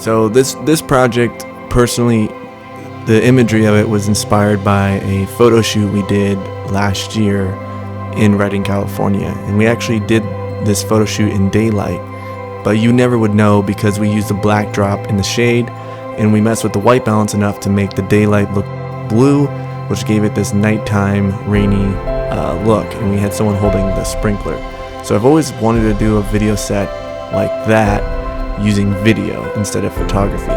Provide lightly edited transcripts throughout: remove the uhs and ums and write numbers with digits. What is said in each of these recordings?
So this project, personally, the imagery of it was inspired by a photo shoot we did last year in Redding, California. And we actually did this photo shoot in daylight, but you never would know because we used a black drop in the shade, and we messed with the white balance enough to make the daylight look blue, which gave it this nighttime rainy look. And we had someone holding the sprinkler. So I've always wanted to do a video set like that using video instead of photography.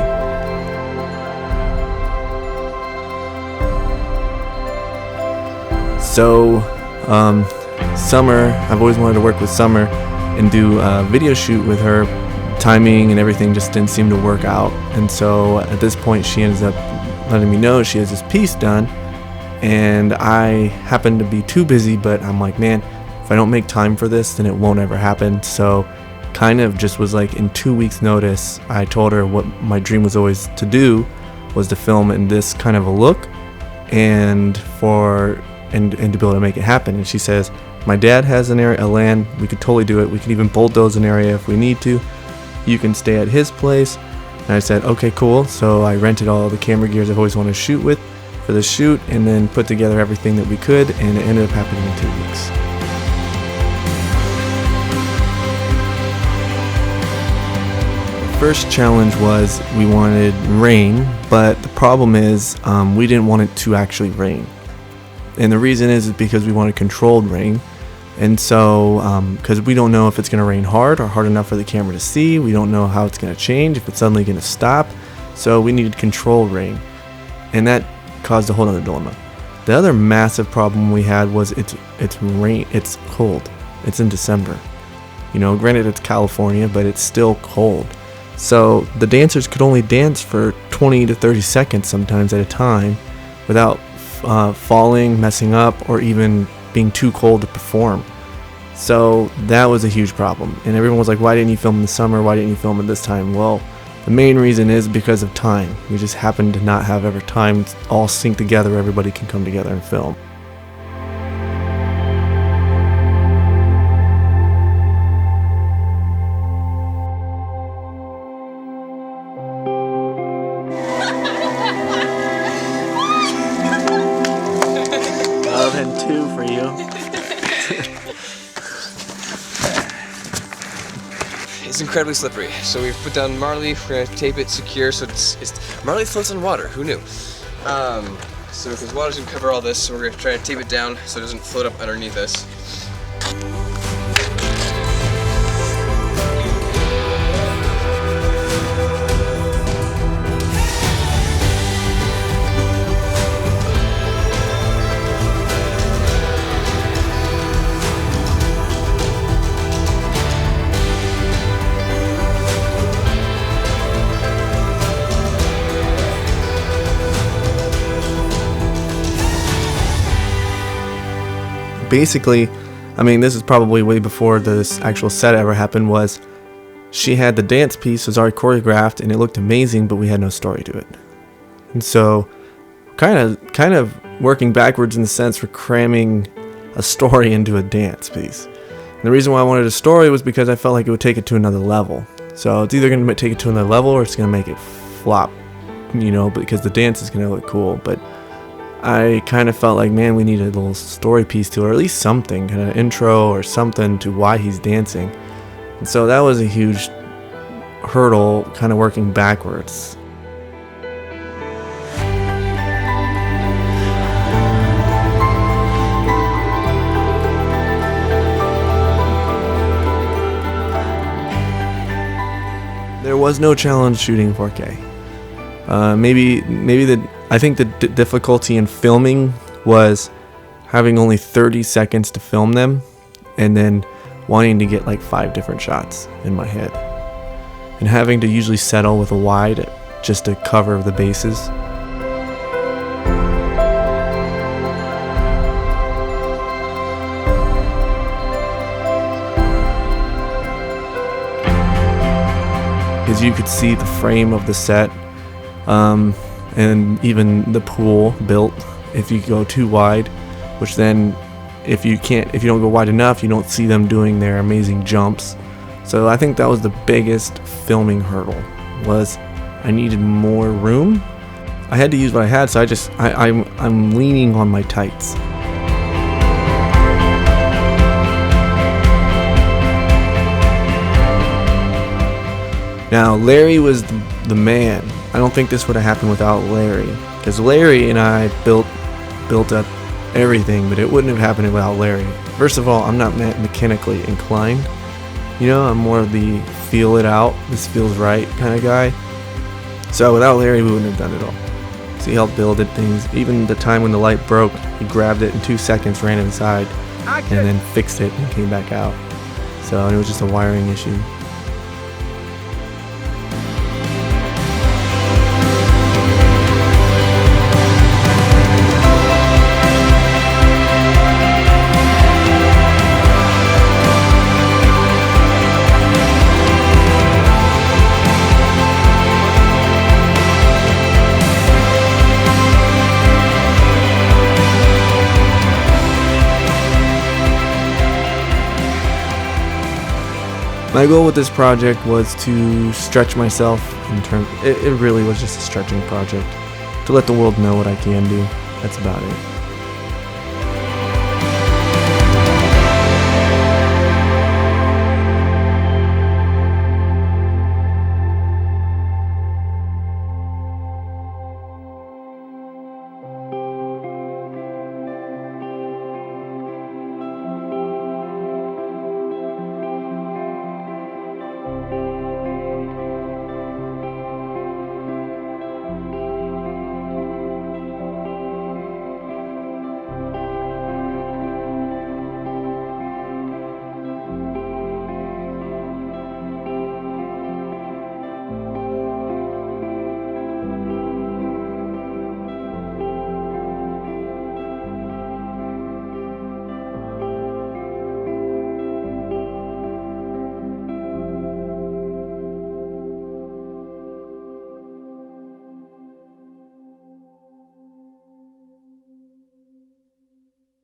So Summer, I've always wanted to work with Summer and do a video shoot with her. Timing and everything just didn't seem to work out, and so at this point she ends up letting me know she has this piece done, and I happen to be too busy, but I'm like, man, if I don't make time for this, then it won't ever happen. So kind of just was like, in 2 weeks notice, I told her what my dream was always to do was to film in this kind of a look and to be able to make it happen. And she says, my dad has an area, a land, we could totally do it. We could even bulldoze an area if we need to. You can stay at his place. And I said, okay, cool. So I rented all the camera gears I've always wanted to shoot with for the shoot, and then put together everything that we could, and it ended up happening in 2 weeks. The first challenge was we wanted rain, but the problem is we didn't want it to actually rain. And the reason is because we wanted controlled rain. And so, because we don't know if it's going to rain hard or hard enough for the camera to see, we don't know how it's going to change, if it's suddenly going to stop. So we needed controlled rain, and that caused a whole other dilemma. The other massive problem we had was it's cold. It's in December. You know, granted it's California, but it's still cold. So the dancers could only dance for 20 to 30 seconds sometimes at a time without falling, messing up, or even being too cold to perform. So that was a huge problem, and everyone was like, why didn't you film in the summer? Why didn't you film at this time? Well, the main reason is because of time. We just happened to not have ever time to all sync together, everybody can come together and film. And 2 for you. It's incredibly slippery. So we've put down marley. We're gonna tape it secure so it's marley floats on water. Who knew? So because water's gonna cover all this, so we're gonna try to tape it down so it doesn't float up underneath us. Basically, I mean, this is probably way before this actual set ever happened, was she had the dance piece was already choreographed and it looked amazing, but we had no story to it. And so kind of working backwards in the sense we're cramming a story into a dance piece. And the reason why I wanted a story was because I felt like it would take it to another level. So it's either going to take it to another level or it's going to make it flop, you know, because the dance is going to look cool. But I kind of felt like, man, we need a little story piece to it, or at least something, kind of intro or something to why he's dancing. And so that was a huge hurdle, kind of working backwards. There was no challenge shooting 4K. I think the difficulty in filming was having only 30 seconds to film them, and then wanting to get like 5 different shots in my head, and having to usually settle with a wide just to cover the bases. Because you could see the frame of the set, and even the pool built if you go too wide, which then if you don't go wide enough, you don't see them doing their amazing jumps. So I think that was the biggest filming hurdle, was I needed more room. I had to use what I had, so I'm leaning on my tights. Now, Larry was the man. I don't think this would have happened without Larry, because Larry and I built up everything, but it wouldn't have happened without Larry. First of all, I'm not mechanically inclined. You know, I'm more of the feel it out, this feels right kind of guy. So without Larry, we wouldn't have done it all. So he helped build things. Even the time when the light broke, he grabbed it in 2 seconds, ran inside, and then fixed it and came back out. So it was just a wiring issue. My goal with this project was to stretch myself in terms. It really was just a stretching project to let the world know what I can do. That's about it.